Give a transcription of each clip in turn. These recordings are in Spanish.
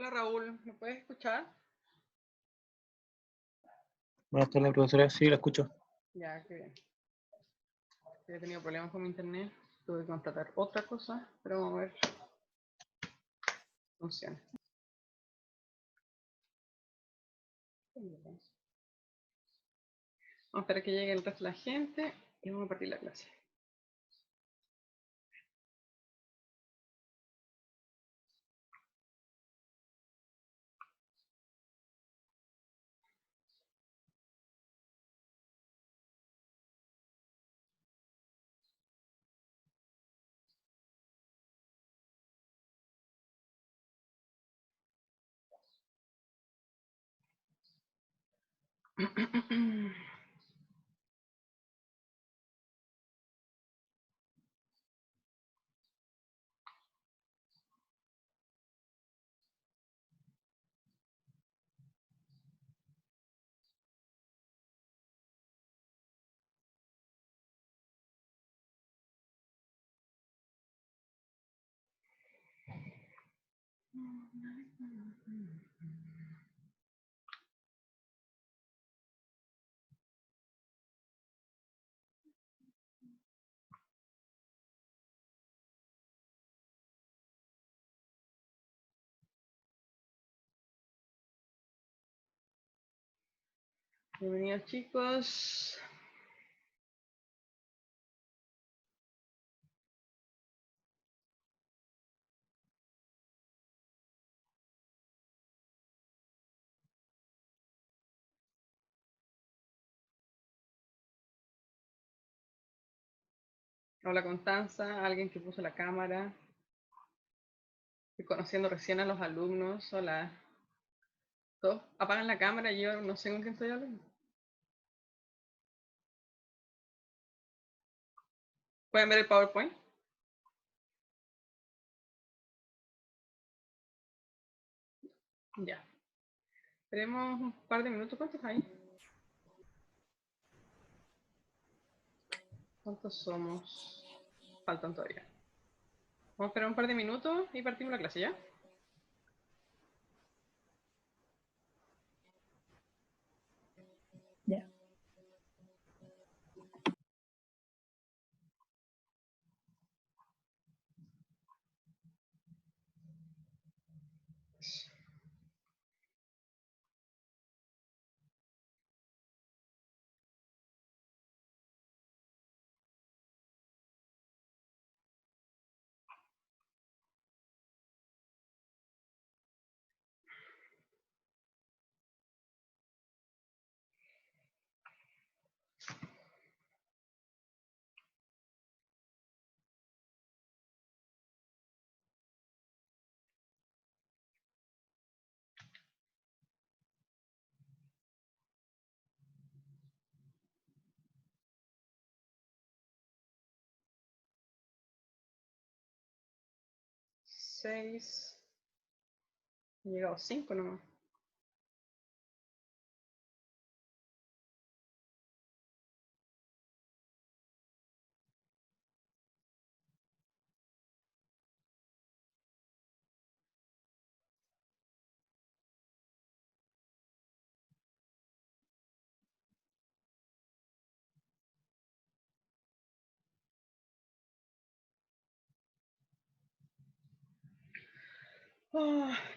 Hola Raúl, ¿me puedes escuchar? Buenas tardes, profesora. Sí, la escucho. Ya, qué bien. He tenido problemas con mi internet, tuve que contratar otra cosa, pero vamos a ver si funciona. Vamos a esperar que llegue el resto de la gente y vamos a partir la clase. Bienvenidos chicos. Hola Constanza, alguien que puso la cámara. Estoy conociendo recién a los alumnos. Hola. Todos apagan la cámara y yo no sé con quién estoy hablando. ¿Pueden ver el PowerPoint? Ya. Esperemos un par de minutos. ¿Cuántos hay? ¿Cuántos somos? Faltan todavía. Vamos a esperar un par de minutos y partimos la clase, ¿ya? Ya. Seis. Han llegado 5 nomás.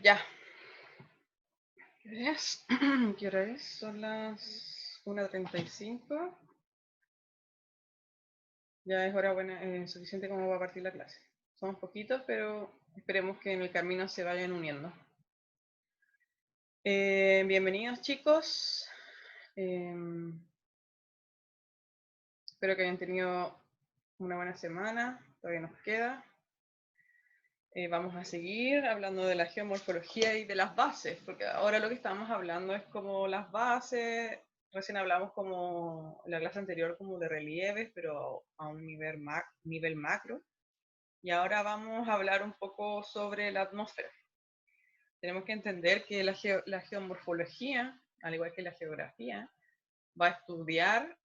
Ya. ¿Qué hora es? ¿Qué hora es? Son las 1:35. Ya es hora buena, suficiente como para partir la clase. Somos poquitos, pero esperemos que en el camino se vayan uniendo. Bienvenidos chicos. Espero que hayan tenido una buena semana. Todavía nos queda. Vamos a seguir hablando de la geomorfología y de las bases, porque ahora lo que estamos hablando es como las bases. Recién hablamos como en la clase anterior como de relieves, pero a un nivel macro. Y ahora vamos a hablar un poco sobre la atmósfera. Tenemos que entender que la geomorfología, al igual que la geografía, va a estudiar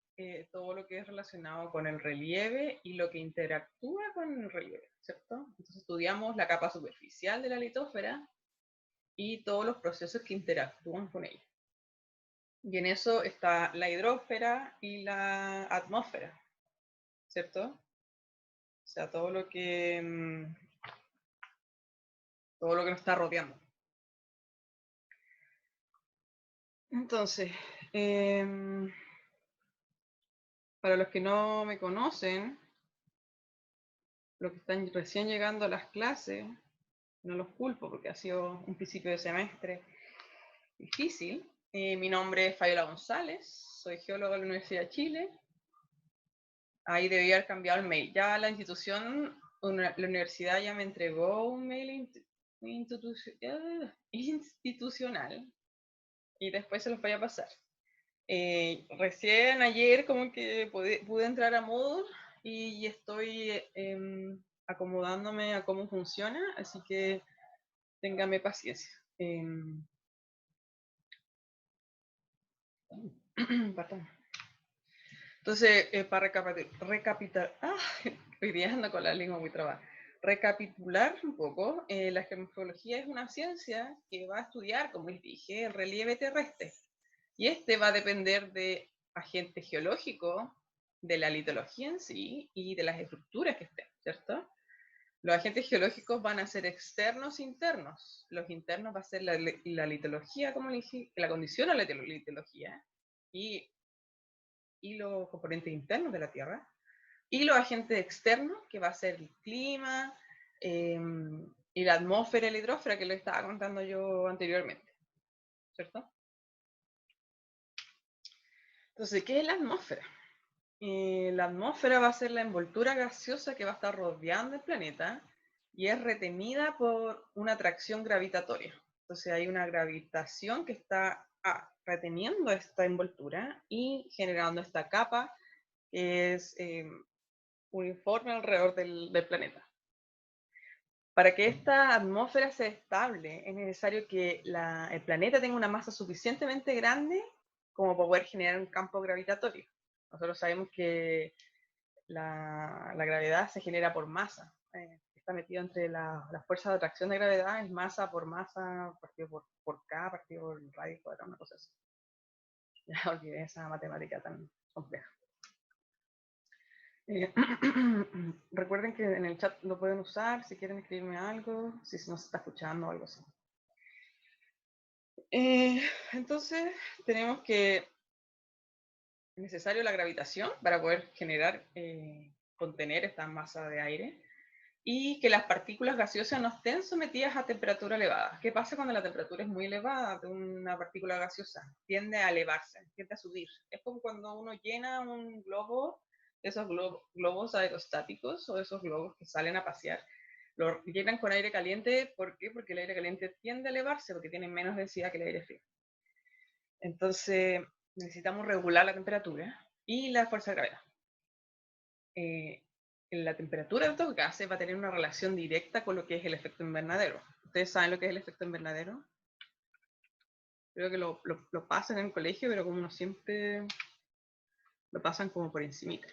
todo lo que es relacionado con el relieve y lo que interactúa con el relieve, ¿cierto? Entonces estudiamos la capa superficial de la litósfera y todos los procesos que interactúan con ella. Y en eso está la hidrósfera y la atmósfera, ¿cierto? O sea, todo lo que nos está rodeando. Entonces, para los que no me conocen, los que están recién llegando a las clases, no los culpo porque ha sido un principio de semestre difícil. Mi nombre es Fabiola González, soy geóloga de la Universidad de Chile. Ahí debía haber cambiado el mail. Ya la institución, la universidad ya me entregó un mail institucional y después se los voy a pasar. Recién ayer como que pude entrar a Moodle y estoy acomodándome a cómo funciona, así que téngame paciencia. Perdón. Entonces, para con la lengua muy trabada. Recapitular un poco, la geomorfología es una ciencia que va a estudiar, como les dije, el relieve terrestre. Y este va a depender de agentes geológicos, de la litología en sí y de las estructuras que estén, ¿cierto? Los agentes geológicos van a ser externos e internos. Los internos va a ser la litología, como le dije, que la condiciona la litología, y los componentes internos de la Tierra, y los agentes externos, que va a ser el clima, y la atmósfera y la hidrósfera, que lo estaba contando yo anteriormente, ¿cierto? Entonces, ¿qué es la atmósfera? La atmósfera va a ser la envoltura gaseosa que va a estar rodeando el planeta y es retenida por una atracción gravitatoria. Entonces hay una gravitación que está reteniendo esta envoltura y generando esta capa que es uniforme alrededor del planeta. Para que esta atmósfera sea estable, es necesario que el planeta tenga una masa suficientemente grande como para poder generar un campo gravitatorio. Nosotros sabemos que la gravedad se genera por masa. Está metido entre las fuerzas de atracción de gravedad, es masa, partido por K, partido por el radio cuadrado, una cosa así. Ya olvidé esa matemática tan compleja. Recuerden que en el chat lo pueden usar si quieren escribirme algo, si no se está escuchando o algo así. Entonces, tenemos que es necesario la gravitación para poder generar, contener esta masa de aire y que las partículas gaseosas no estén sometidas a temperatura elevada. ¿Qué pasa cuando la temperatura es muy elevada de una partícula gaseosa? Tiende a elevarse, tiende a subir. Es como cuando uno llena un globo, esos globos aerostáticos o esos globos que salen a pasear, lo llenan con aire caliente. ¿Por qué? Porque el aire caliente tiende a elevarse porque tiene menos densidad que el aire frío. Entonces necesitamos regular la temperatura y la fuerza de gravedad. La temperatura de estos gases va a tener una relación directa con lo que es el efecto invernadero. ¿Ustedes saben lo que es el efecto invernadero? Creo que lo pasan en el colegio, pero como no siempre lo pasan como por encimita.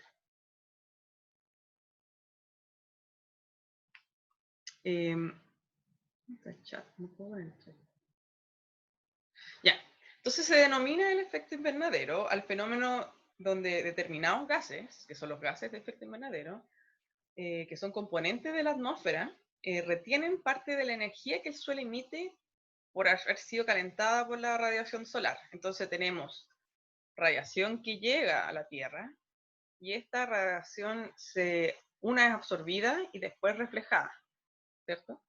Ya, entonces se denomina el efecto invernadero al fenómeno donde determinados gases, que son los gases de efecto invernadero, que son componentes de la atmósfera, retienen parte de la energía que el Sol emite por haber sido calentada por la radiación solar. Entonces tenemos radiación que llega a la Tierra y esta radiación una es absorbida y después reflejada, ¿cierto?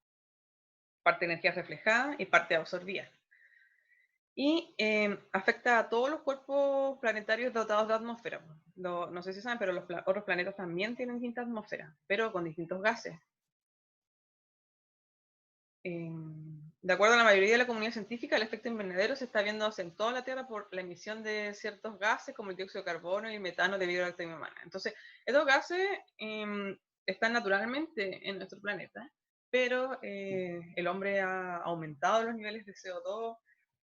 Parte de energía reflejada y parte absorbida. Y afecta a todos los cuerpos planetarios dotados de atmósfera. No sé si saben, pero los otros planetas también tienen distintas atmósferas, pero con distintos gases. De acuerdo a la mayoría de la comunidad científica, el efecto invernadero se está viendo en toda la Tierra por la emisión de ciertos gases como el dióxido de carbono y el metano debido a la actividad humana. Entonces, estos gases están naturalmente en nuestro planeta, pero el hombre ha aumentado los niveles de CO2,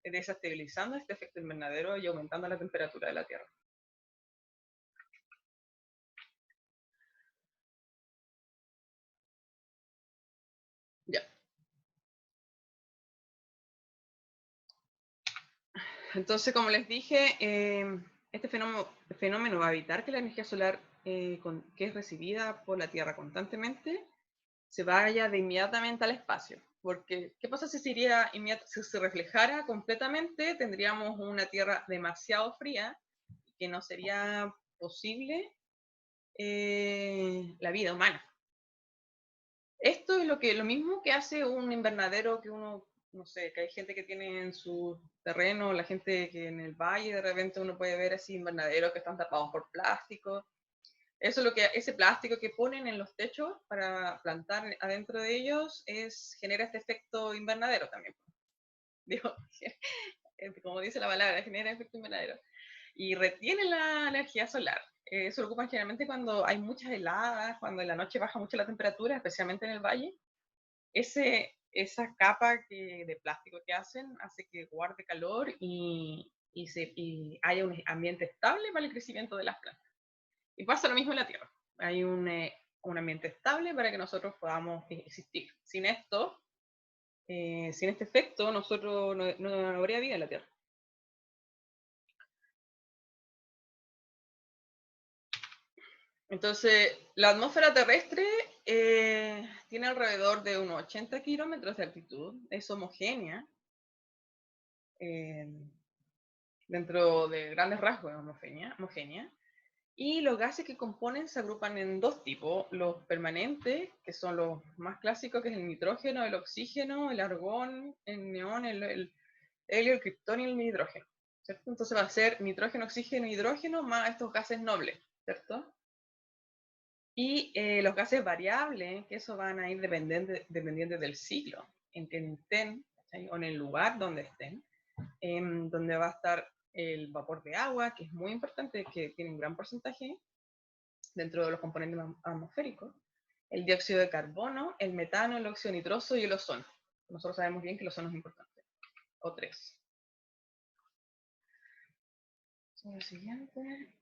desestabilizando este efecto invernadero y aumentando la temperatura de la Tierra. Ya. Entonces, como les dije, este fenómeno va a evitar que la energía solar que es recibida por la Tierra constantemente se vaya de inmediatamente al espacio. Porque, ¿qué pasa si si se reflejara completamente? Tendríamos una Tierra demasiado fría que no sería posible la vida humana. Esto es lo mismo que hace un invernadero que uno, no sé, que hay gente que tiene en su terreno, la gente que en el valle de repente uno puede ver así invernaderos que están tapados por plástico. Eso es ese plástico que ponen en los techos para plantar adentro de ellos genera este efecto invernadero también. Digo, como dice la palabra, genera efecto invernadero. Y retiene la energía solar. Eso lo ocupan generalmente cuando hay muchas heladas, cuando en la noche baja mucho la temperatura, especialmente en el valle. Esa capa de plástico que hacen hace que guarde calor y haya un ambiente estable para el crecimiento de las plantas. Y pasa lo mismo en la Tierra. Hay un ambiente estable para que nosotros podamos existir. Sin esto, sin este efecto, nosotros no habría vida en la Tierra. Entonces, la atmósfera terrestre tiene alrededor de unos 80 kilómetros de altitud, es homogénea, dentro de grandes rasgos es homogénea, y los gases que componen se agrupan en dos tipos, los permanentes, que son los más clásicos, que es el nitrógeno, el oxígeno, el argón, el neón, el helio, el criptón y el hidrógeno, ¿cierto? Entonces va a ser nitrógeno, oxígeno, hidrógeno más estos gases nobles, ¿cierto? Y los gases variables, que eso van a ir dependientes del ciclo en que estén, ¿sí? O en el lugar donde estén, donde va a estar el vapor de agua, que es muy importante, que tiene un gran porcentaje dentro de los componentes atmosféricos, el dióxido de carbono, el metano, el óxido nitroso y el ozono. Nosotros sabemos bien que el ozono es importante. O tres. Lo siguiente.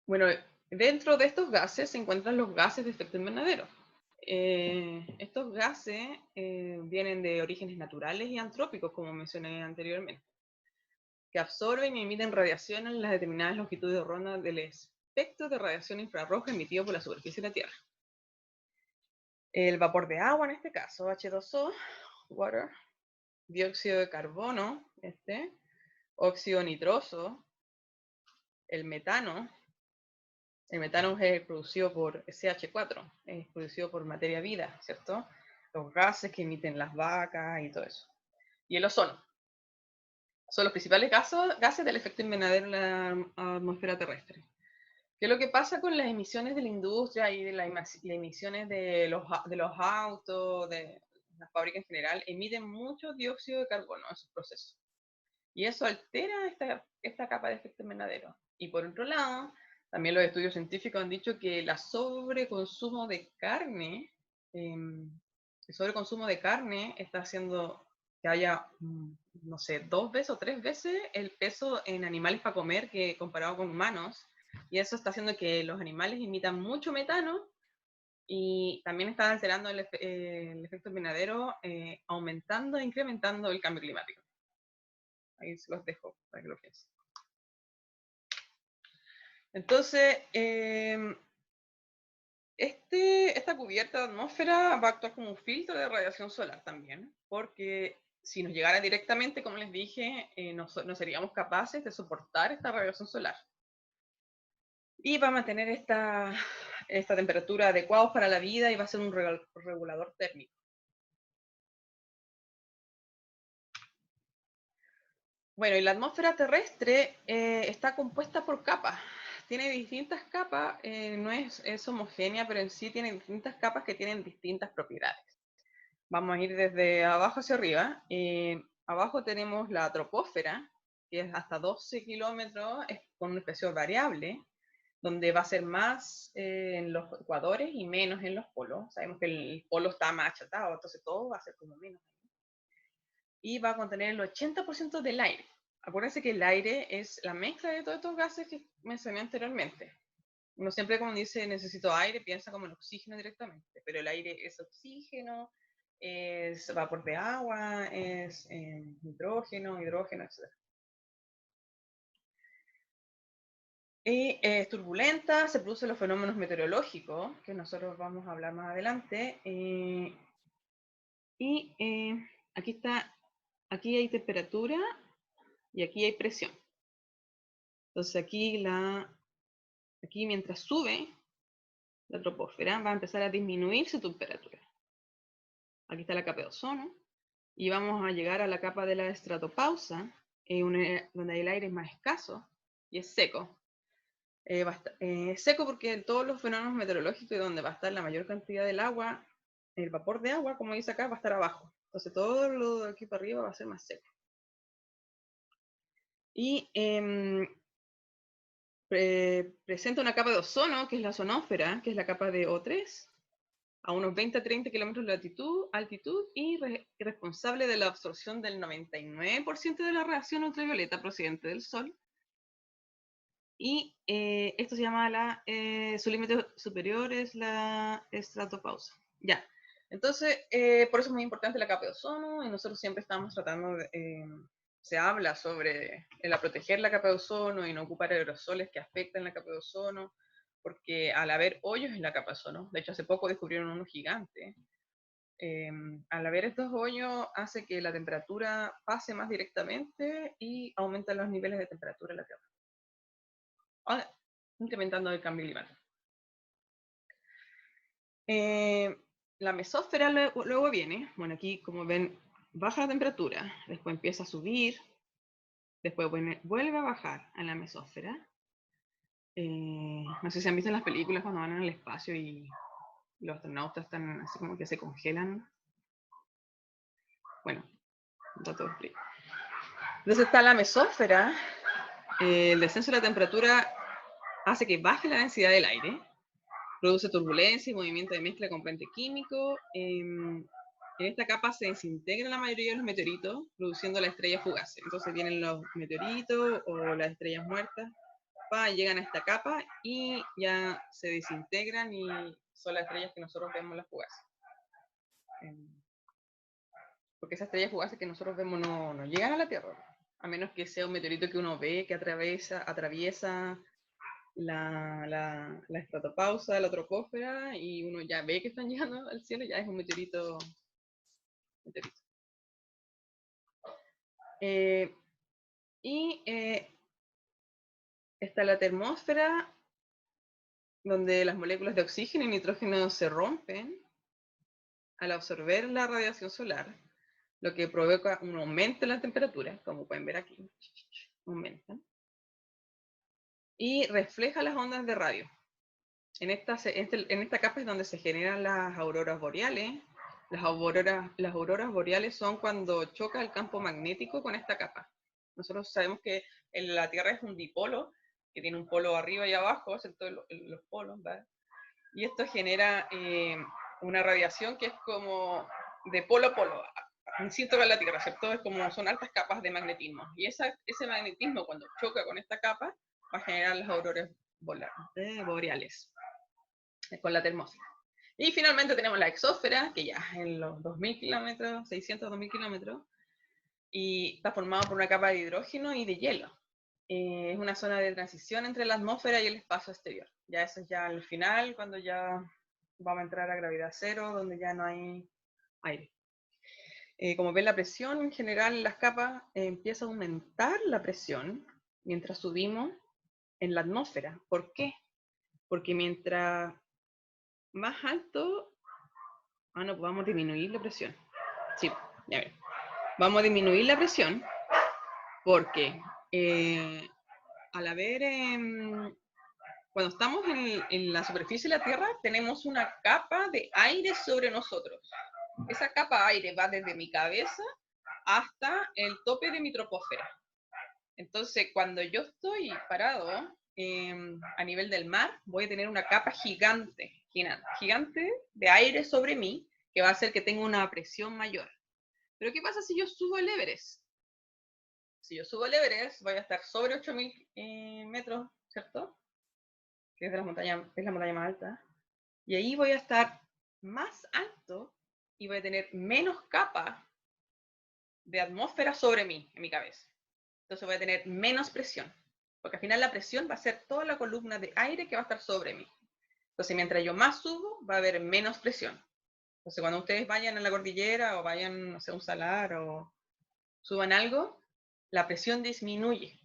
Bueno, dentro de estos gases se encuentran los gases de efecto invernadero. Estos gases vienen de orígenes naturales y antrópicos, como mencioné anteriormente, que absorben y emiten radiación en las determinadas longitudes de onda del espectro de radiación infrarroja emitido por la superficie de la Tierra. El vapor de agua, en este caso, H2O, water, dióxido de carbono, óxido nitroso, el metano es producido por CH4, es producido por materia viva, ¿cierto? Los gases que emiten las vacas y todo eso. Y el ozono. Son los principales gases del efecto invernadero en la atmósfera terrestre. ¿Qué es lo que pasa con las emisiones de la industria y de las emisiones de los autos, de las fábricas en general? Emiten mucho dióxido de carbono en sus procesos. Y eso altera esta capa de efecto invernadero. Y por otro lado, también los estudios científicos han dicho que el sobreconsumo de carne está haciendo que haya, no sé, 2 veces o 3 veces el peso en animales para comer que comparado con humanos. Y eso está haciendo que los animales emitan mucho metano y también está alterando el efecto invernadero, aumentando e incrementando el cambio climático. Ahí se los dejo para que lo piensen. Entonces, esta cubierta de atmósfera va a actuar como un filtro de radiación solar también, porque si nos llegara directamente, como les dije, no seríamos capaces de soportar esta radiación solar. Y va a mantener esta temperatura adecuada para la vida y va a ser un regulador térmico. Bueno, y la atmósfera terrestre está compuesta por capas. Tiene distintas capas, no es homogénea, pero en sí tiene distintas capas que tienen distintas propiedades. Vamos a ir desde abajo hacia arriba. Abajo tenemos la troposfera, que es hasta 12 kilómetros, con un espesor variable, donde va a ser más en los ecuadores y menos en los polos. Sabemos que el polo está más achatado, entonces todo va a ser como menos. Y va a contener el 80% del aire. Acuérdense que el aire es la mezcla de todos estos gases que mencioné anteriormente. Uno siempre cuando dice necesito aire piensa como en oxígeno directamente, pero el aire es oxígeno, es vapor de agua, es nitrógeno, hidrógeno, etc. Y es turbulenta, se producen los fenómenos meteorológicos, que nosotros vamos a hablar más adelante. Aquí hay temperatura y aquí hay presión. Entonces aquí mientras sube la troposfera va a empezar a disminuir su temperatura. Aquí está la capa de ozono y vamos a llegar a la capa de la estratopausa, donde el aire es más escaso y es seco. Es seco porque todos los fenómenos meteorológicos y donde va a estar la mayor cantidad del agua, el vapor de agua, como dice acá, va a estar abajo. Entonces todo lo de aquí para arriba va a ser más seco. Y presenta una capa de ozono, que es la ozonósfera, que es la capa de O3, a unos 20 a 30 kilómetros de altitud y responsable de la absorción del 99% de la radiación ultravioleta procedente del Sol. Y esto se llama su límite superior es la estratopausa. Ya, entonces, por eso es muy importante la capa de ozono y nosotros siempre estamos tratando se habla sobre proteger la capa de ozono y no ocupar aerosoles que afectan la capa de ozono, porque al haber hoyos en la capa de ozono, de hecho hace poco descubrieron uno gigante, al haber estos hoyos hace que la temperatura pase más directamente y aumenta los niveles de temperatura en la Tierra, incrementando el cambio climático. La mesósfera luego viene, bueno, aquí como ven, baja la temperatura, después empieza a subir, después vuelve a bajar a la mesósfera. No sé si han visto en las películas cuando van en el espacio y los astronautas están así como que se congelan. Bueno, dato de explico. Entonces está la mesósfera, el descenso de la temperatura hace que baje la densidad del aire, produce turbulencia y movimiento de mezcla con componente químico. En esta capa se desintegran la mayoría de los meteoritos, produciendo las estrellas fugaces. Entonces vienen los meteoritos o las estrellas muertas, llegan a esta capa y ya se desintegran y son las estrellas que nosotros vemos las fugaces. Porque esas estrellas fugaces que nosotros vemos no llegan a la Tierra, a menos que sea un meteorito que uno ve que atraviesa la estratopausa, la troposfera, y uno ya ve que están llegando al cielo, ya es un meteorito. Está la termósfera, donde las moléculas de oxígeno y nitrógeno se rompen al absorber la radiación solar, lo que provoca un aumento en la temperatura, como pueden ver aquí, aumentan, y refleja las ondas de radio. En esta capa es donde se generan las auroras boreales. Las auroras boreales son cuando choca el campo magnético con esta capa. Nosotros sabemos que la Tierra es un dipolo, que tiene un polo arriba y abajo, excepto los polos, ¿verdad? Y esto genera una radiación que es como de polo a polo, en síntoma de la Tierra, ¿cierto? Son altas capas de magnetismo. Y ese magnetismo, cuando choca con esta capa, va a generar las auroras boreales con la termósfera. Y finalmente tenemos la exósfera, que ya en los 2000 kilómetros, 600, 2000 kilómetros, y está formado por una capa de hidrógeno y de hielo. Es una zona de transición entre la atmósfera y el espacio exterior. Ya eso es ya al final, cuando ya vamos a entrar a gravedad cero, donde ya no hay aire. Como ven, la presión en general en las capas empieza a aumentar la presión mientras subimos en la atmósfera. ¿Por qué? Porque mientras más alto, pues vamos a disminuir la presión. Sí, ya ven. Vamos a disminuir la presión porque al haber, cuando estamos en la superficie de la Tierra, tenemos una capa de aire sobre nosotros. Esa capa de aire va desde mi cabeza hasta el tope de mi troposfera. Entonces, cuando yo estoy parado a nivel del mar, voy a tener una capa gigante de aire sobre mí, que va a hacer que tenga una presión mayor. Pero ¿qué pasa si yo subo el Everest? Si yo subo el Everest, voy a estar sobre 8000 metros, ¿cierto? Que es la montaña más alta. Y ahí voy a estar más alto y voy a tener menos capa de atmósfera sobre mí, en mi cabeza. Entonces voy a tener menos presión. Porque al final la presión va a ser toda la columna de aire que va a estar sobre mí. Entonces, mientras yo más subo, va a haber menos presión. Entonces, cuando ustedes vayan a la cordillera o vayan, no sé, a un salar o suban algo, la presión disminuye.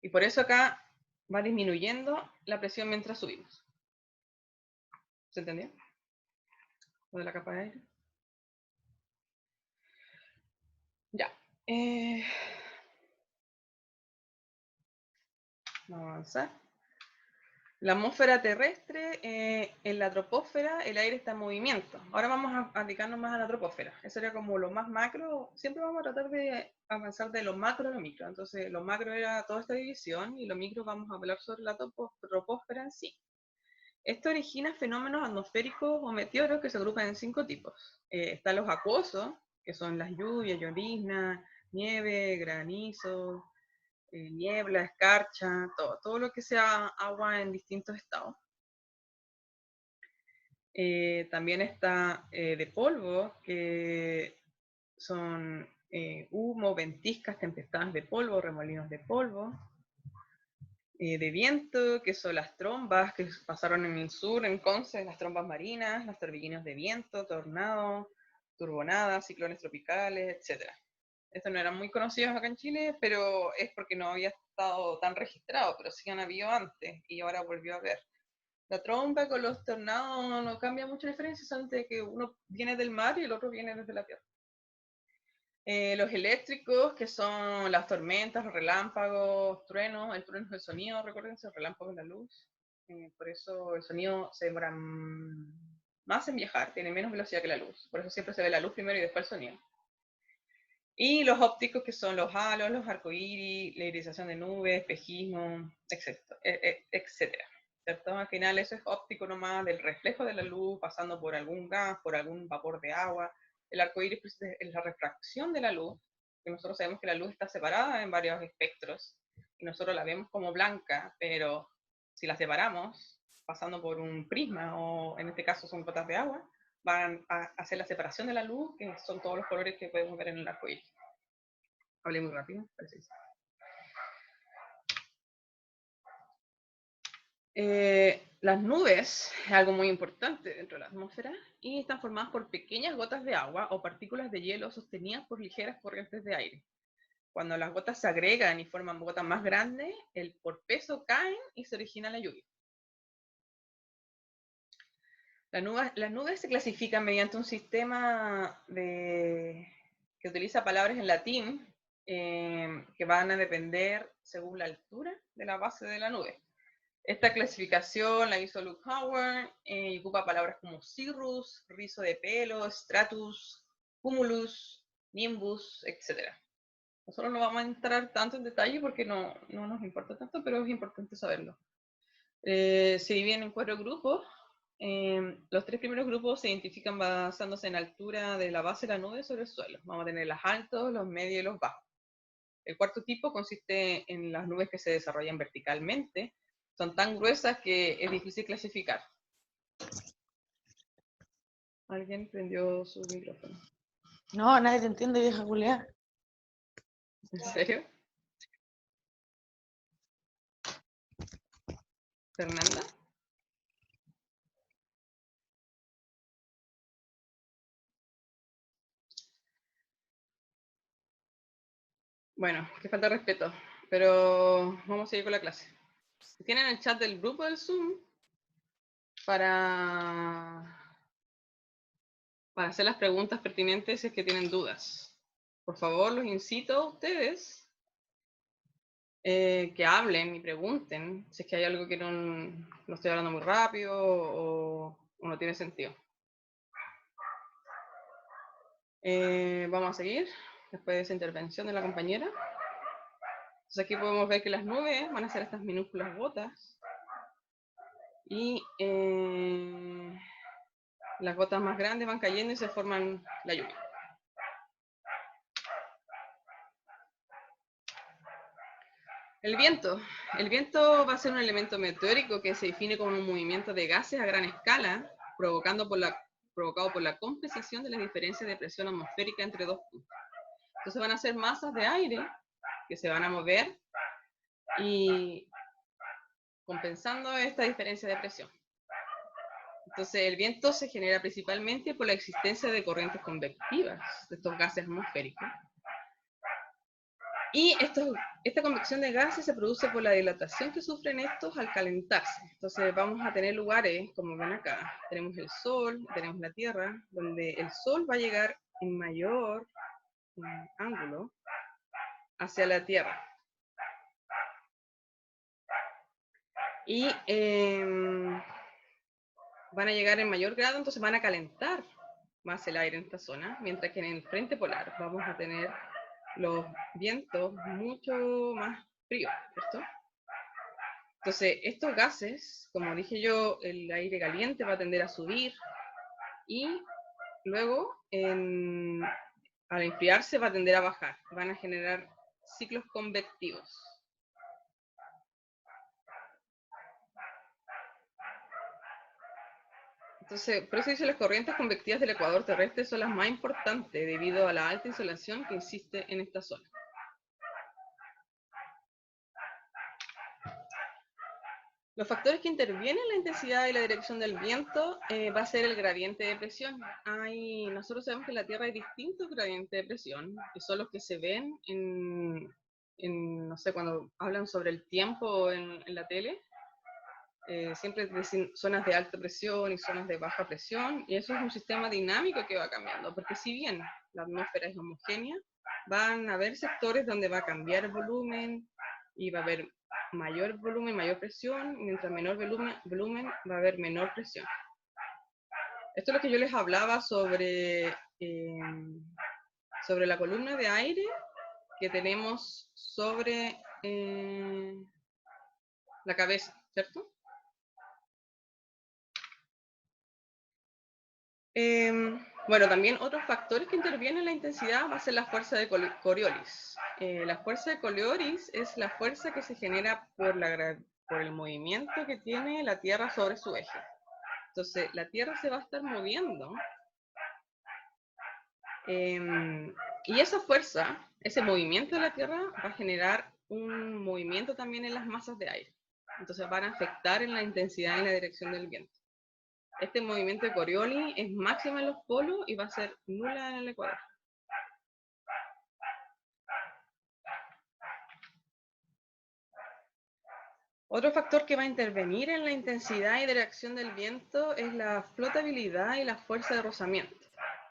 Y por eso acá va disminuyendo la presión mientras subimos. ¿Se entendió? Lo de la capa de aire. Ya. Vamos a avanzar. La atmósfera terrestre, en la troposfera, el aire está en movimiento. Ahora vamos a dedicarnos más a la troposfera. Eso sería como lo más macro. Siempre vamos a tratar de avanzar de lo macro a lo micro. Entonces, lo macro era toda esta división y lo micro vamos a hablar sobre la troposfera en sí. Esto origina fenómenos atmosféricos o meteoros que se agrupan en 5 tipos. Están los acuosos, que son las lluvias, llovizna, nieve, granizo, niebla, escarcha, todo lo que sea agua en distintos estados. También está de polvo, que son humo, ventiscas, tempestades de polvo, remolinos de polvo. De viento, que son las trombas que pasaron en el sur, en Conce, las trombas marinas, los torbellinos de viento, tornados, turbonadas, ciclones tropicales, etc. Estos no eran muy conocidos acá en Chile, pero es porque no había estado tan registrado, pero sí han habido antes y ahora volvió a haber. La tromba con los tornados no cambia mucha diferencia, solamente que uno viene del mar y el otro viene desde la tierra. Los eléctricos, que son las tormentas, los relámpagos, truenos. El trueno es el sonido, recuérdense, el relámpago es la luz. Por eso el sonido se demora más en viajar, tiene menos velocidad que la luz. Por eso siempre se ve la luz primero y después el sonido. Y los ópticos, que son los halos, los arcoíris, la irisación de nubes, espejismo, etc. ¿Cierto? Al final eso es óptico nomás, del reflejo de la luz pasando por algún gas, por algún vapor de agua. El arcoíris es la refracción de la luz, que nosotros sabemos que la luz está separada en varios espectros y nosotros la vemos como blanca, pero si la separamos pasando por un prisma, o en este caso son gotas de agua, van a hacer la separación de la luz, que son todos los colores que podemos ver en el arco iris. Hablé muy rápido, parece. Las nubes es algo muy importante dentro de la atmósfera y están formadas por pequeñas gotas de agua o partículas de hielo sostenidas por ligeras corrientes de aire. Cuando las gotas se agregan y forman gotas más grandes, por peso caen y se origina la lluvia. Las nubes se clasifican mediante un sistema que utiliza palabras en latín que van a depender según la altura de la base de la nube. Esta clasificación la hizo Luke Howard y ocupa palabras como cirrus, rizo de pelo, stratus, cumulus, nimbus, etc. Nosotros no vamos a entrar tanto en detalle porque no nos importa tanto, pero es importante saberlo. Se dividen en 4 grupos. Los 3 primeros grupos se identifican basándose en altura de la base de la nube sobre el suelo. Vamos a tener los altos, los medios y los bajos. El cuarto tipo consiste en las nubes que se desarrollan verticalmente. Son tan gruesas que es difícil clasificar. ¿Alguien prendió su micrófono? No, nadie te entiende, vieja culiá. ¿En serio? ¿Fernanda? Bueno, que falta de respeto, pero vamos a seguir con la clase. Tienen el chat del grupo del Zoom para hacer las preguntas pertinentes si es que tienen dudas. Por favor, los incito a ustedes que hablen y pregunten si es que hay algo que no estoy hablando muy rápido o no tiene sentido. Vamos a seguir después de esa intervención de la compañera. Entonces aquí podemos ver que las nubes van a ser estas minúsculas gotas y las gotas más grandes van cayendo y se forman la lluvia. El viento va a ser un elemento meteórico que se define como un movimiento de gases a gran escala, provocado por la compensación de las diferencias de presión atmosférica entre dos puntos. Entonces van a ser masas de aire que se van a mover y compensando esta diferencia de presión. Entonces, el viento se genera principalmente por la existencia de corrientes convectivas de estos gases atmosféricos. Y esta convección de gases se produce por la dilatación que sufren estos al calentarse. Entonces vamos a tener lugares, como ven acá, tenemos el Sol, tenemos la Tierra, donde el Sol va a llegar en mayor ángulo hacia la Tierra. Y van a llegar en mayor grado, entonces van a calentar más el aire en esta zona, mientras que en el frente polar vamos a tener los vientos mucho más fríos, ¿cierto? Entonces, estos gases, como dije yo, el aire caliente va a tender a subir y luego, al enfriarse, va a tender a bajar. Van a generar ciclos convectivos. Entonces, por eso dice las corrientes convectivas del ecuador terrestre son las más importantes debido a la alta insolación que existe en esta zona. Los factores que intervienen en la intensidad y la dirección del viento va a ser el gradiente de presión. Nosotros sabemos que en la Tierra hay distintos gradientes de presión, que son los que se ven no sé, cuando hablan sobre el tiempo en la tele. Siempre dicen zonas de alta presión y zonas de baja presión, y eso es un sistema dinámico que va cambiando, porque si bien la atmósfera es homogénea, van a haber sectores donde va a cambiar el volumen y va a haber mayor volumen, mayor presión, mientras menor volumen va a haber menor presión. Esto es lo que yo les hablaba sobre la columna de aire que tenemos sobre la cabeza, ¿cierto? Bueno, también otros factores que intervienen en la intensidad va a ser la fuerza de Coriolis. La fuerza de Coriolis es la fuerza que se genera por el movimiento que tiene la Tierra sobre su eje. Entonces, la Tierra se va a estar moviendo y esa fuerza, ese movimiento de la Tierra va a generar un movimiento también en las masas de aire. Entonces van a afectar en la intensidad y en la dirección del viento. Este movimiento de Coriolis es máxima en los polos y va a ser nula en el ecuador. Otro factor que va a intervenir en la intensidad y dirección del viento es la flotabilidad y la fuerza de rozamiento.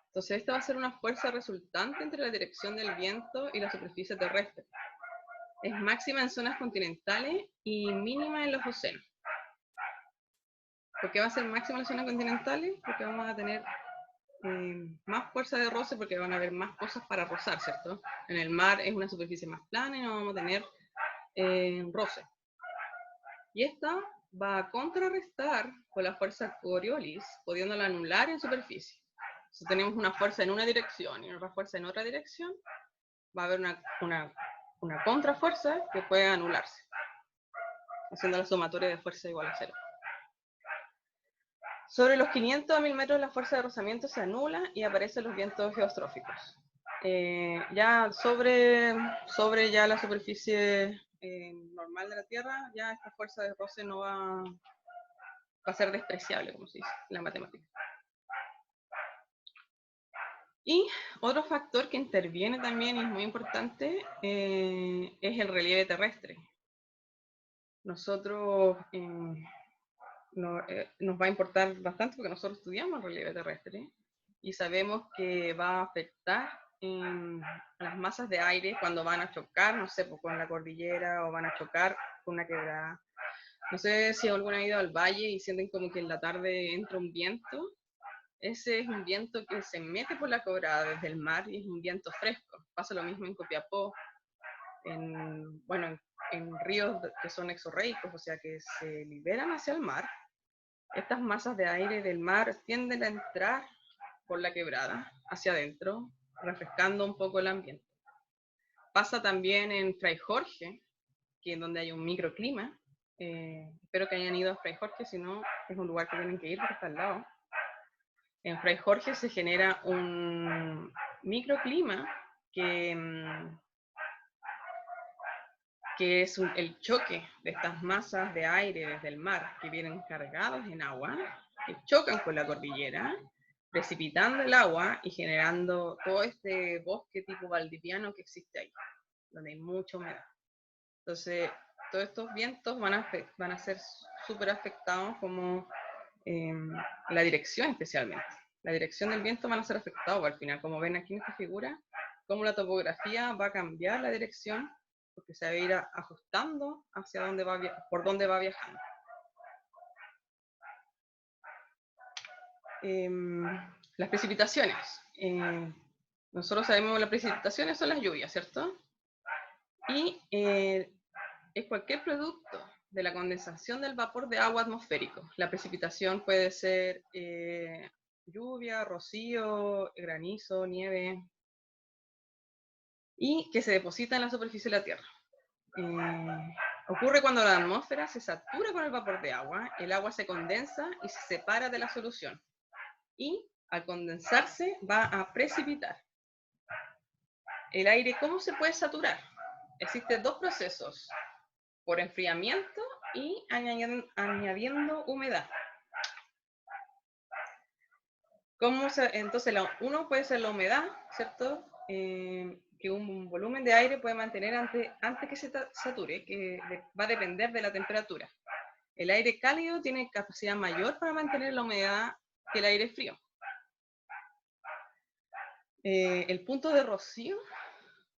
Entonces esta va a ser una fuerza resultante entre la dirección del viento y la superficie terrestre. Es máxima en zonas continentales y mínima en los océanos. ¿Por qué va a ser máxima en las zonas continentales? Porque vamos a tener más fuerza de roce porque van a haber más cosas para rozar, ¿cierto? En el mar es una superficie más plana y no vamos a tener roce. Y esta va a contrarrestar con la fuerza Coriolis, pudiéndola anular en superficie. Si tenemos una fuerza en una dirección y otra fuerza en otra dirección, va a haber una contrafuerza que puede anularse, haciendo la sumatoria de fuerza igual a 0. Sobre los 500 a 1000 metros la fuerza de rozamiento se anula y aparecen los vientos geostróficos. Ya sobre ya la superficie normal de la Tierra, ya esta fuerza de roce no va a ser despreciable, como se dice en la matemática. Y otro factor que interviene también y es muy importante es el relieve terrestre. Nosotros nos va a importar bastante porque nosotros estudiamos el relieve terrestre y sabemos que va a afectar a las masas de aire cuando van a chocar, no sé, pues, con la cordillera o van a chocar con una quebrada. No sé si alguno ha ido al valle y sienten como que en la tarde entra un viento. Ese es un viento que se mete por la quebrada desde el mar y es un viento fresco. Pasa lo mismo en Copiapó, en ríos que son exorreicos, o sea que se liberan hacia el mar. Estas masas de aire del mar tienden a entrar por la quebrada hacia adentro, refrescando un poco el ambiente. Pasa también en Fray Jorge, que es donde hay un microclima. Espero que hayan ido a Fray Jorge, si no, es un lugar que tienen que ir porque está al lado. En Fray Jorge se genera un microclima que que es el choque de estas masas de aire desde el mar que vienen cargados en agua, que chocan con la cordillera, precipitando el agua y generando todo este bosque tipo valdiviano que existe ahí, donde hay mucha humedad. Entonces, todos estos vientos van a ser súper afectados, como la dirección especialmente. La dirección del viento van a ser afectados al final, como ven aquí en esta figura, cómo la topografía va a cambiar la dirección, porque se va a ir ajustando hacia dónde por dónde va viajando. Las precipitaciones. Nosotros sabemos que las precipitaciones son las lluvias, ¿cierto? Y es cualquier producto de la condensación del vapor de agua atmosférico. La precipitación puede ser lluvia, rocío, granizo, nieve, y que se deposita en la superficie de la Tierra. Ocurre cuando la atmósfera se satura con el vapor de agua, el agua se condensa y se separa de la solución. Y al condensarse va a precipitar. El aire, ¿cómo se puede saturar? Existen dos procesos, por enfriamiento y añadiendo humedad. Entonces, uno puede ser la humedad, ¿cierto? Que un volumen de aire puede mantener antes que se sature, que va a depender de la temperatura. El aire cálido tiene capacidad mayor para mantener la humedad que el aire frío. El punto de rocío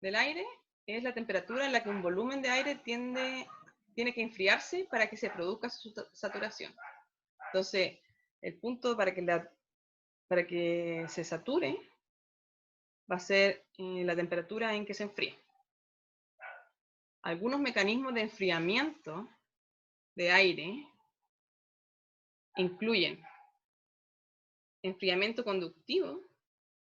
del aire es la temperatura en la que un volumen de aire tiene que enfriarse para que se produzca su saturación. Entonces, el punto para que se sature va a ser la temperatura en que se enfríe. Algunos mecanismos de enfriamiento de aire incluyen enfriamiento conductivo,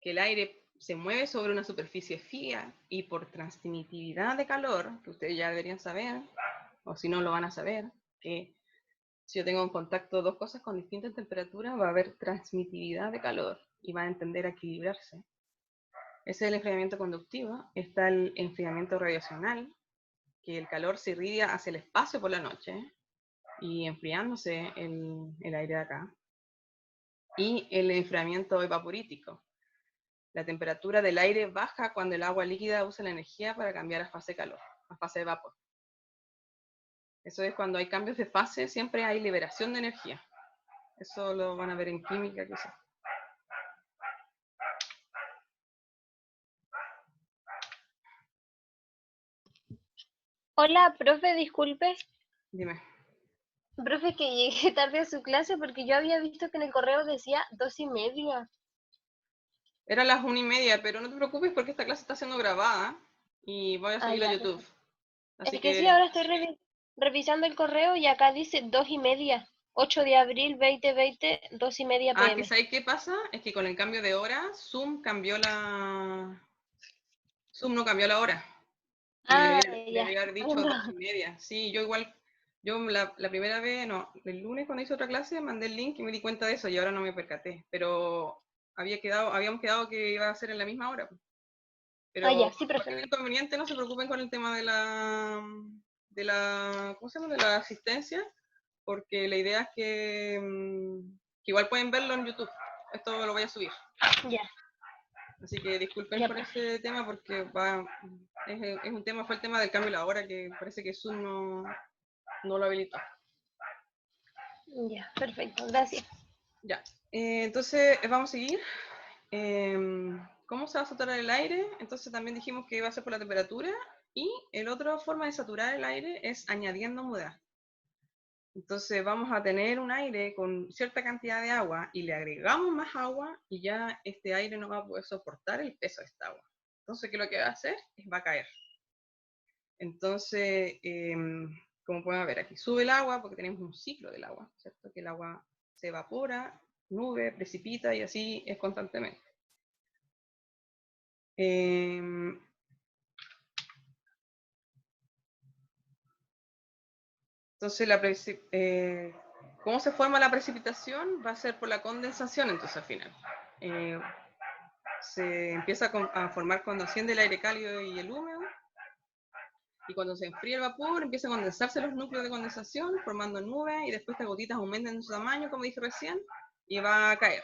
que el aire se mueve sobre una superficie fría y por transmitividad de calor, que ustedes ya deberían saber, o si no lo van a saber, que si yo tengo en contacto dos cosas con distintas temperaturas, va a haber transmitividad de calor y va a tender a equilibrarse. Ese es el enfriamiento conductivo. Está el enfriamiento radiacional, que el calor se irradia hacia el espacio por la noche y enfriándose el aire de acá. Y el enfriamiento evaporítico. La temperatura del aire baja cuando el agua líquida usa la energía para cambiar a fase de calor, a fase de vapor. Eso es cuando hay cambios de fase, siempre hay liberación de energía. Eso lo van a ver en química, quizás. Hola, profe, disculpe. Dime. Profe, que llegué tarde a su clase porque yo había visto que en el correo decía 2:30. Eran las 1:30, pero no te preocupes porque esta clase está siendo grabada y voy a subir a Ya, YouTube. Así es que sí, que, ahora estoy revisando el correo y acá dice 2:30. 8 de abril 2020, 2:30 que p.m. ¿sabes qué pasa? Es que con el cambio de hora, Zoom no cambió la hora. Y Ah, le ya. había dicho 2:30. Sí, yo igual, la primera vez, no, el lunes cuando hice otra clase, mandé el link y me di cuenta de eso y ahora no me percaté. Pero habíamos quedado que iba a ser en la misma hora. Pero Ya, sí, cualquier profe. inconveniente, no se preocupen con el tema ¿cómo se llama? De la asistencia, porque la idea es que igual pueden verlo en YouTube. Esto lo voy a subir. Ya. Así que disculpen Ya, por profe. ese tema, porque es un tema, fue el tema del cambio de la hora, que parece que Zoom no lo habilitó. Ya, perfecto, gracias. Ya, entonces vamos a seguir. ¿Cómo se va a saturar el aire? Entonces también dijimos que iba a ser por la temperatura, y la otra forma de saturar el aire es añadiendo humedad. Entonces vamos a tener un aire con cierta cantidad de agua y le agregamos más agua y ya este aire no va a poder soportar el peso de esta agua. Entonces, ¿qué es lo que va a hacer? Va a caer. Entonces, como pueden ver aquí, sube el agua porque tenemos un ciclo del agua, ¿cierto? Que el agua se evapora, nube, precipita y así es constantemente. Entonces, ¿cómo se forma la precipitación? Va a ser por la condensación, entonces al final. Se empieza a formar cuando asciende el aire cálido y el húmedo. Y cuando se enfría el vapor, empiezan a condensarse los núcleos de condensación, formando nubes, y después estas gotitas aumentan en su tamaño, como dije recién, y va a caer.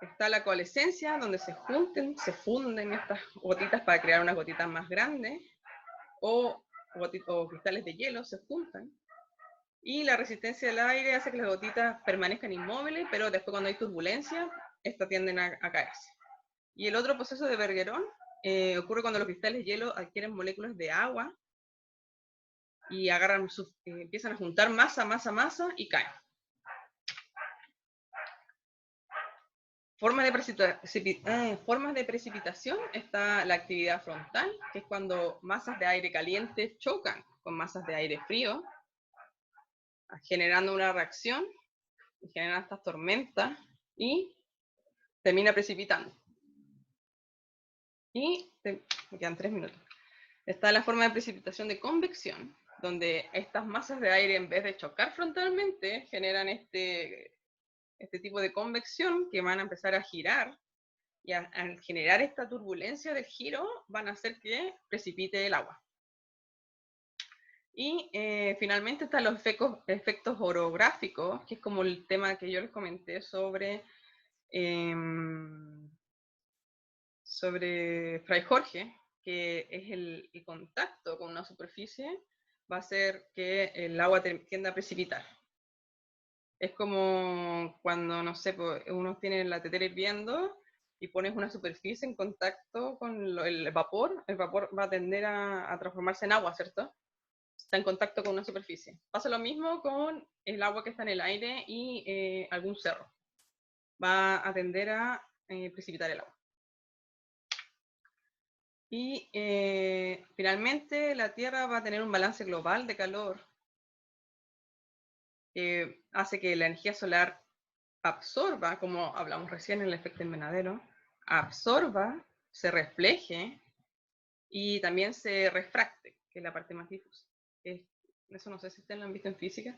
Está la coalescencia, donde se funden estas gotitas para crear unas gotitas más grandes, o cristales de hielo se juntan. Y la resistencia del aire hace que las gotitas permanezcan inmóviles, pero después cuando hay turbulencia, estas tienden a caerse. Y el otro proceso de Bergeron ocurre cuando los cristales de hielo adquieren moléculas de agua y empiezan a juntar masa y caen. Formas de precipitación está la actividad frontal, que es cuando masas de aire caliente chocan con masas de aire frío, generando una reacción, y generan estas tormentas y termina precipitando. Y me quedan 3 minutos. Está la forma de precipitación de convección, donde estas masas de aire, en vez de chocar frontalmente, generan este tipo de convección que van a empezar a girar, y al generar esta turbulencia del giro, van a hacer que precipite el agua. Y finalmente están los efectos orográficos, que es como el tema que yo les comenté sobre Fray Jorge, que es el contacto con una superficie, va a hacer que el agua tienda a precipitar. Es como cuando, no sé, uno tiene la tetera hirviendo y pones una superficie en contacto con el vapor va a tender a transformarse en agua, ¿cierto? Está en contacto con una superficie. Pasa lo mismo con el agua que está en el aire y algún cerro. Va a tender a precipitar el agua. Y finalmente la Tierra va a tener un balance global de calor que hace que la energía solar absorba, como hablamos recién en el efecto invernadero, absorba, se refleje y también se refracte, que es la parte más difusa. Eso no sé si ustedes lo han visto en física,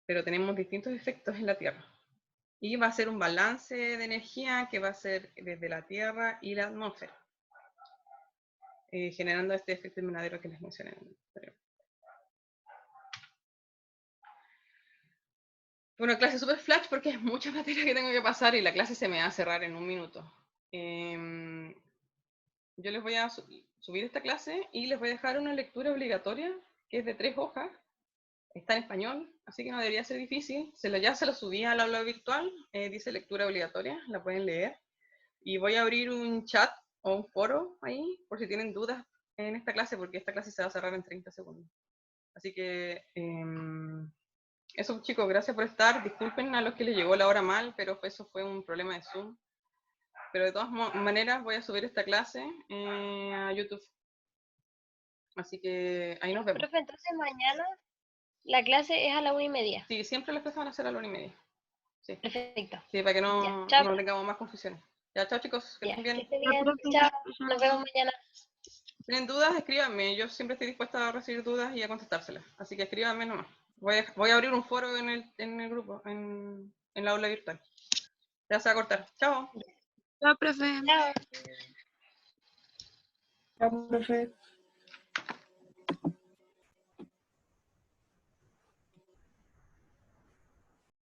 pero tenemos distintos efectos en la Tierra. Y va a ser un balance de energía que va a ser desde la Tierra y la atmósfera, generando este efecto invernadero que les mencioné anterior. Bueno, clase super flash porque es mucha materia que tengo que pasar y la clase se me va a cerrar en 1 minuto. Yo les voy a subir esta clase y les voy a dejar una lectura obligatoria que es de 3 hojas. Está en español, así que no debería ser difícil. Ya se la subí al aula virtual, dice lectura obligatoria, la pueden leer. Y voy a abrir un chat o un foro ahí por si tienen dudas en esta clase, porque esta clase se va a cerrar en 30 segundos. Así que eso, chicos, gracias por estar. Disculpen a los que les llegó la hora mal, pero eso fue un problema de Zoom. Pero de todas maneras voy a subir esta clase a YouTube. Así que ahí nos vemos. Profe, entonces mañana la clase es a la 1:30. Sí, siempre las clases van a ser a la 1:30. Sí. Perfecto. Sí, para que Ya, chao. no tengamos más confusiones. Ya, chao chicos, que Ya, estén bien. que esté bien. Chao. Nos vemos mañana. Si tienen dudas, escríbanme. Yo siempre estoy dispuesta a recibir dudas y a contestárselas. Así que escríbanme nomás. Voy a abrir un foro en el grupo, en la aula virtual. Ya se va a cortar. Chao. Chao, profe. Chao. Chao, profe.